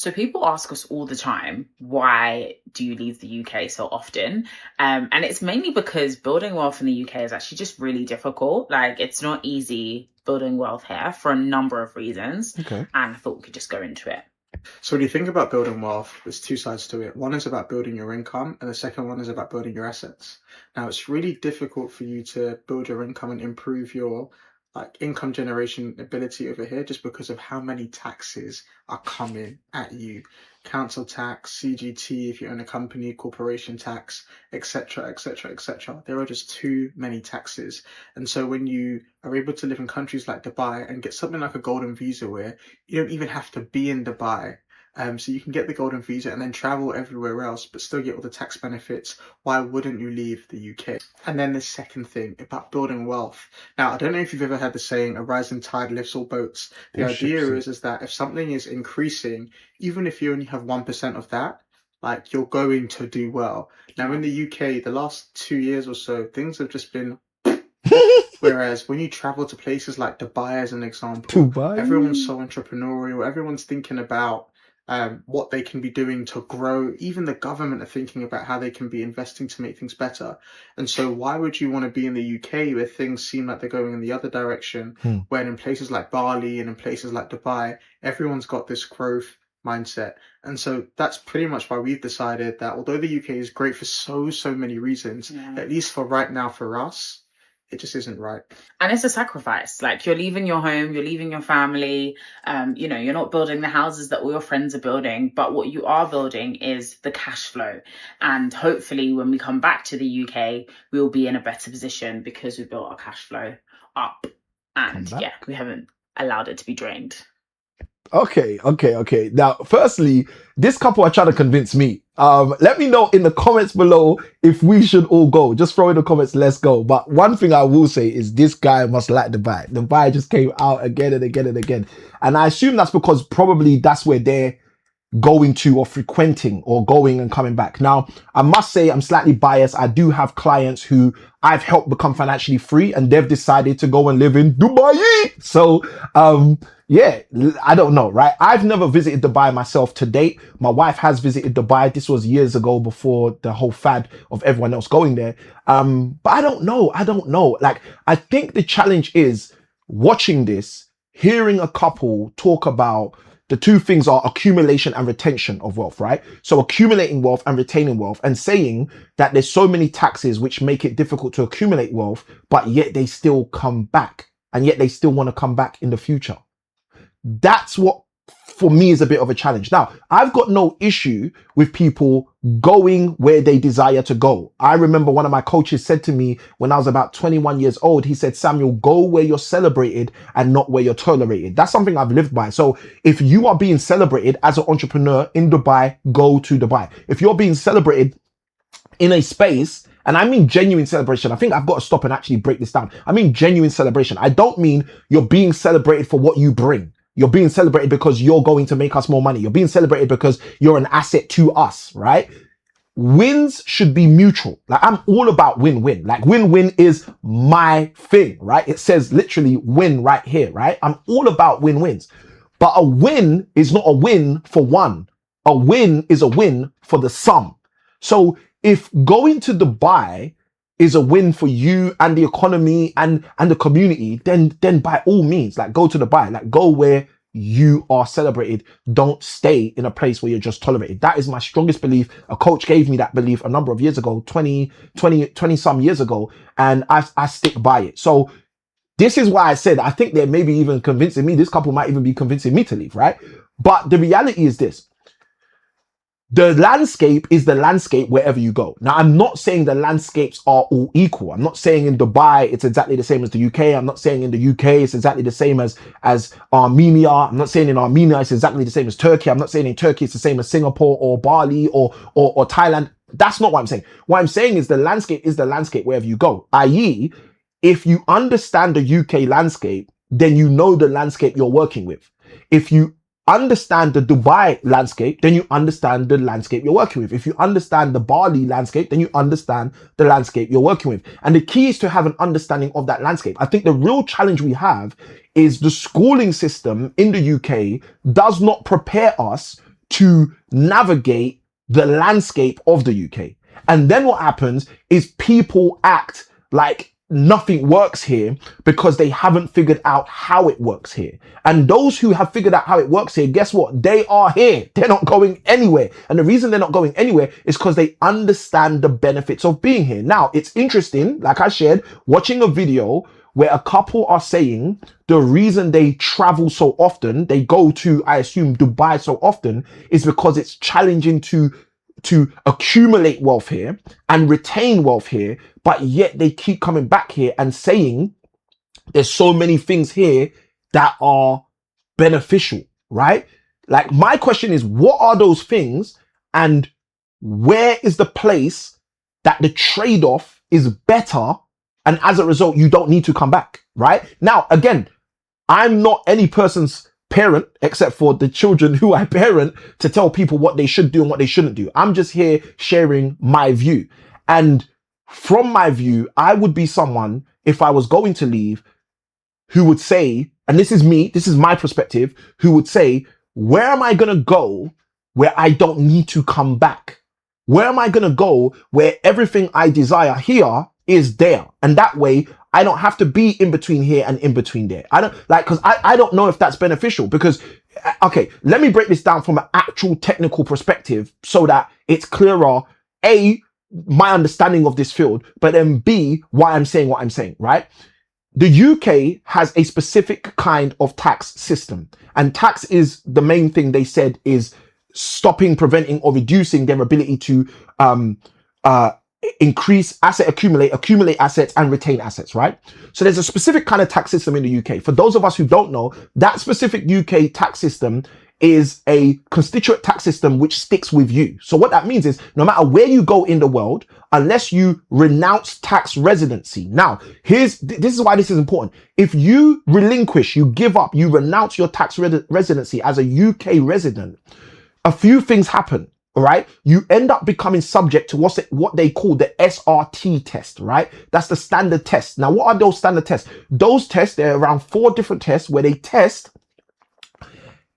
So people ask us all the time, why do you leave the UK so often? And it's mainly because building wealth in the UK is actually just really difficult. Like it's not easy building wealth here for a number of reasons. Okay. And I thought we could just go into it. So when you think about building wealth, there's two sides to it. One is about building your income, and the second one is about building your assets. Now, it's really difficult for you to build your income and improve your income generation ability over here just because of how many taxes are coming at you. Council tax, CGT if you own a company, corporation tax, etc., etc., etc. There are just too many taxes. And so when you are able to live in countries like Dubai and get something like a golden visa where you don't even have to be in Dubai. So you can get the golden visa and then travel everywhere else, but still get all the tax benefits. Why wouldn't you leave the UK? And then the second thing about building wealth. Now, I don't know if you've ever heard the saying, a rising tide lifts all boats. The idea is that if something is increasing, even if you only have 1% of that, like you're going to do well. Now, in the UK, the last 2 years or so, things have just been whereas when you travel to places like Dubai, as an example, Dubai. everyone's so entrepreneurial. Everyone's thinking about what they can be doing to grow. Even the government are thinking about how they can be investing to make things better. And so why would you want to be in the UK where things seem like they're going in the other direction, when in places like Bali and in places like Dubai, everyone's got this growth mindset. And so that's pretty much why we've decided that although the UK is great for so many reasons, at least for right now for us, it just isn't right. And it's a sacrifice. Like you're leaving your home, you're leaving your family. You're not building the houses that all your friends are building, but what you are building is the cash flow. And hopefully when we come back to the UK, we will be in a better position because we built our cash flow up. And we haven't allowed it to be drained. Okay. Now, firstly, this couple are trying to convince me. Let me know in the comments below if we should all go. Just throw in the comments, let's go. But one thing I will say is this guy must like Dubai. Dubai just came out again and again and again. And I assume that's because probably that's where they're going to or frequenting or going and coming back. Now, I must say I'm slightly biased. I do have clients who I've helped become financially free and they've decided to go and live in Dubai. So, I don't know, right? I've never visited Dubai myself to date. My wife has visited Dubai. This was years ago before the whole fad of everyone else going there. But I don't know. Like, I think the challenge is watching this, hearing a couple talk about the two things are accumulation and retention of wealth, right? So accumulating wealth and retaining wealth and saying that there's so many taxes which make it difficult to accumulate wealth, but yet they still come back and yet they still want to come back in the future. That's what for me is a bit of a challenge. Now, I've got no issue with people going where they desire to go. I remember one of my coaches said to me when I was about 21 years old, he said, Samuel, go where you're celebrated and not where you're tolerated. That's something I've lived by. So if you are being celebrated as an entrepreneur in Dubai, go to Dubai. If you're being celebrated in a space, and I mean genuine celebration. I think I've got to stop and actually break this down. I mean genuine celebration. I don't mean you're being celebrated for what you bring. You're being celebrated because you're going to make us more money. You're being celebrated because you're an asset to us, right? Wins should be mutual. Like I'm all about win-win. Like win-win is my thing, right? It says literally win right here, right? I'm all about win-wins. But a win is not a win for one. A win is a win for the sum. So if going to Dubai is a win for you and the economy and the community, then by all means, like go to Dubai, like go where you are celebrated. Don't stay in a place where you're just tolerated. That is my strongest belief. A coach gave me that belief a number of years ago, 20 some years ago, and I stick by it. So this is why I said, I think they're maybe even convincing me, this couple might even be convincing me to leave, right? But the reality is this. The landscape is the landscape wherever you go. Now, I'm not saying the landscapes are all equal. I'm not saying in Dubai it's exactly the same as the UK. I'm not saying in the UK it's exactly the same as Armenia. I'm not saying in Armenia it's exactly the same as Turkey. I'm not saying in Turkey it's the same as Singapore or Bali or Thailand. That's not what I'm saying. What I'm saying is the landscape wherever you go. I.e., if you understand the UK landscape, then you know the landscape you're working with. If you understand the Dubai landscape, then you understand the landscape you're working with. If you understand the Bali landscape, then you understand the landscape you're working with. And the key is to have an understanding of that landscape. I think the real challenge we have is the schooling system in the UK does not prepare us to navigate the landscape of the UK. And then what happens is people act like nothing works here because they haven't figured out how it works here. And those who have figured out how it works here, guess what? They are here. They're not going anywhere. And the reason they're not going anywhere is because they understand the benefits of being here. Now, it's interesting, like I shared, watching a video where a couple are saying the reason they travel so often, they go to, I assume, Dubai so often, is because it's challenging to accumulate wealth here and retain wealth here, but yet they keep coming back here and saying there's so many things here that are beneficial, right? Like, my question is, what are those things, and where is the place that the trade-off is better, and as a result you don't need to come back, right? Now, again, I'm not any person's parent except for the children who I parent to tell people what they should do and what they shouldn't do. I'm just here sharing my view. And from my view, I would be someone, if I was going to leave, who would say, and this is me, this is my perspective, who would say, where am I going to go where I don't need to come back? Where am I going to go where everything I desire here is there? And that way I don't have to be in between here and in between there. I don't like, because I don't know if that's beneficial, because, okay, let me break this down from an actual technical perspective so that it's clearer, A, my understanding of this field, but then B, why I'm saying what I'm saying, right? The UK has a specific kind of tax system, and tax is the main thing they said is stopping, preventing, or reducing their ability to increase accumulate assets and retain assets, right? So there's a specific kind of tax system in the UK. For those of us who don't know, that specific UK tax system is a constituent tax system which sticks with you. So what that means is no matter where you go in the world, unless you renounce tax residency. Now, this is why this is important. If you relinquish, you give up, you renounce your tax residency as a UK resident, a few things happen. All right, you end up becoming subject to what they call the SRT test, right? That's the standard test. Now, what are those standard tests? Those tests, there are around 4 different tests where they test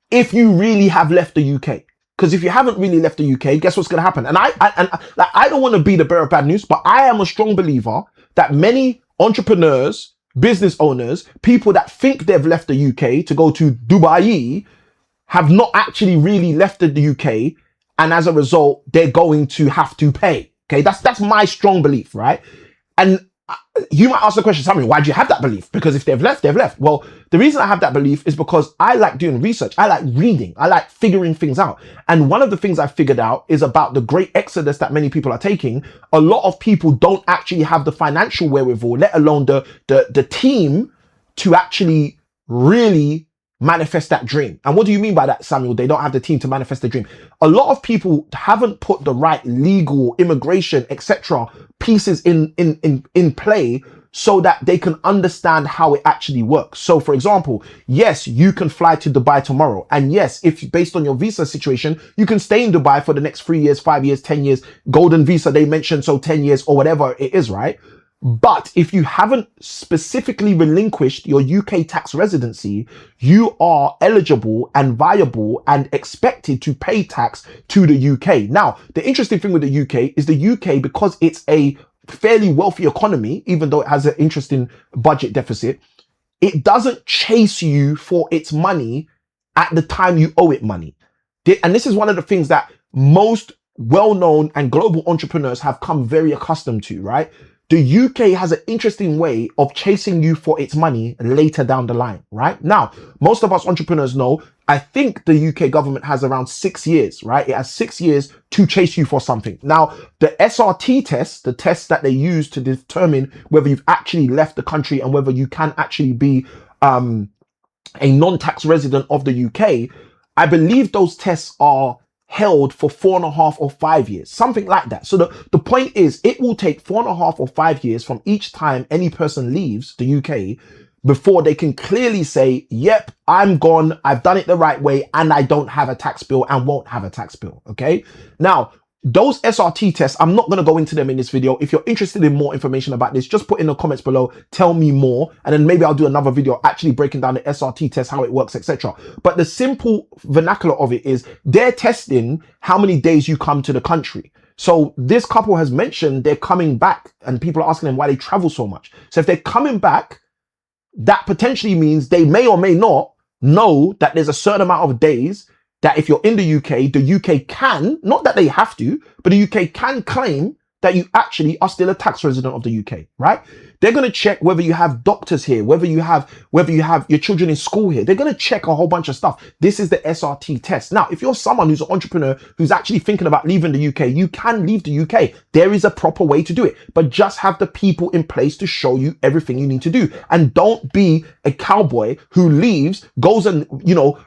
if you really have left the UK. Because if you haven't really left the UK, guess what's going to happen? And I don't want to be the bearer of bad news, but I am a strong believer that many entrepreneurs, business owners, people that think they've left the UK to go to Dubai have not actually really left the UK. And as a result, they're going to have to pay. Okay, that's my strong belief, right? And you might ask the question, Samuel, why do you have that belief? Because if they've left, they've left. Well, the reason I have that belief is because I like doing research. I like reading. I like figuring things out. And one of the things I figured out is about the great exodus that many people are taking. A lot of people don't actually have the financial wherewithal, let alone the team to actually really manifest that dream. And what do you mean by that, Samuel? They don't have the team to manifest the dream. A lot of people haven't put the right legal, immigration, etc. pieces in play so that they can understand how it actually works. So for example, yes, you can fly to Dubai tomorrow. And yes, if based on your visa situation, you can stay in Dubai for the next 3 years, 5 years, 10 years, golden visa, they mentioned, so 10 years or whatever it is, right? But if you haven't specifically relinquished your UK tax residency, you are eligible and viable and expected to pay tax to the UK. Now, the interesting thing with the UK is the UK, because it's a fairly wealthy economy, even though it has an interesting budget deficit, it doesn't chase you for its money at the time you owe it money. And this is one of the things that most well-known and global entrepreneurs have come very accustomed to, right? The UK has an interesting way of chasing you for its money later down the line, right? Now, most of us entrepreneurs know, I think the UK government has around 6 years, right? It has 6 years to chase you for something. Now, the SRT test, the test that they use to determine whether you've actually left the country and whether you can actually be a non-tax resident of the UK, I believe those tests are held for 4.5 or 5 years, something like that. So the point is, it will take 4.5 or 5 years from each time any person leaves the UK before they can clearly say, yep, I'm gone, I've done it the right way, and I don't have a tax bill and won't have a tax bill. Okay. Now, those SRT tests, I'm not going to go into them in this video. If you're interested in more information about this, just put in the comments below, tell me more, and then maybe I'll do another video actually breaking down the SRT test, how it works, etc. But the simple vernacular of it is they're testing how many days you come to the country. So this couple has mentioned they're coming back, and people are asking them why they travel so much. So if they're coming back, that potentially means they may or may not know that there's a certain amount of days that if you're in the UK can, not that they have to, but the UK can claim that you actually are still a tax resident of the UK, right? They're going to check whether you have doctors here, whether you have your children in school here. They're going to check a whole bunch of stuff. This is the SRT test. Now, if you're someone who's an entrepreneur who's actually thinking about leaving the UK, you can leave the UK. There is a proper way to do it, but just have the people in place to show you everything you need to do. And don't be a cowboy who leaves, goes and,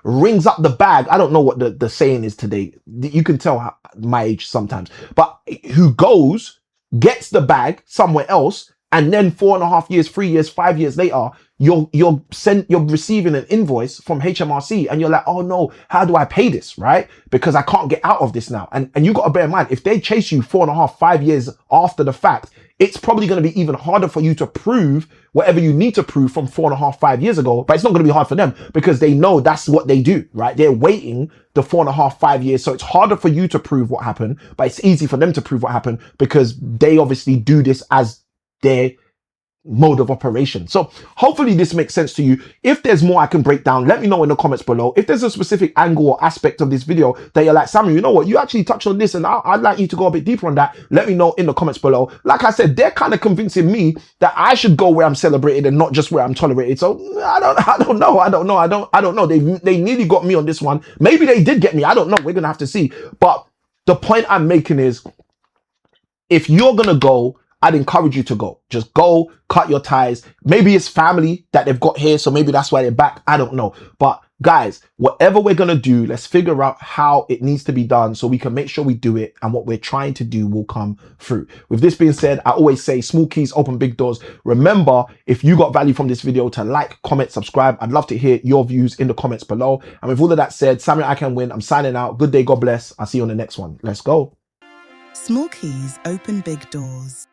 rings up the bag. I don't know what the saying is today. You can tell my age sometimes, but who goes, gets the bag somewhere else, and then 4.5 years, 3 years, 5 years later, you're receiving an invoice from HMRC, and you're like, oh no, how do I pay this, right? Because I can't get out of this now. And you got to bear in mind, if they chase you 4.5, 5 years after the fact, it's probably going to be even harder for you to prove whatever you need to prove from 4.5, 5 years ago. But it's not going to be hard for them because they know that's what they do, right? They're waiting the 4.5, 5 years. So it's harder for you to prove what happened, but it's easy for them to prove what happened because they obviously do this as their mode of operation. So hopefully this makes sense to you. If there's more I can break down, let me know in the comments below. If there's a specific angle or aspect of this video that you're like, Samuel, you know what, you actually touched on this and I'd like you to go a bit deeper on that, let me know in the comments below. Like I said, they're kind of convincing me that I should go where I'm celebrated and not just where I'm tolerated. So I don't know. They nearly got me on this one. Maybe they did get me. I don't know. We're gonna have to see. But the point I'm making is, if you're gonna go, I'd encourage you to go. Just go, cut your ties. Maybe it's family that they've got here, so maybe that's why they're back. I don't know. But guys, whatever we're going to do, let's figure out how it needs to be done so we can make sure we do it and what we're trying to do will come through. With this being said, I always say small keys open big doors. Remember, if you got value from this video, to like, comment, subscribe. I'd love to hear your views in the comments below. And with all of that said, Samuel, ICanWin, I'm signing out. Good day. God bless. I'll see you on the next one. Let's go. Small keys open big doors.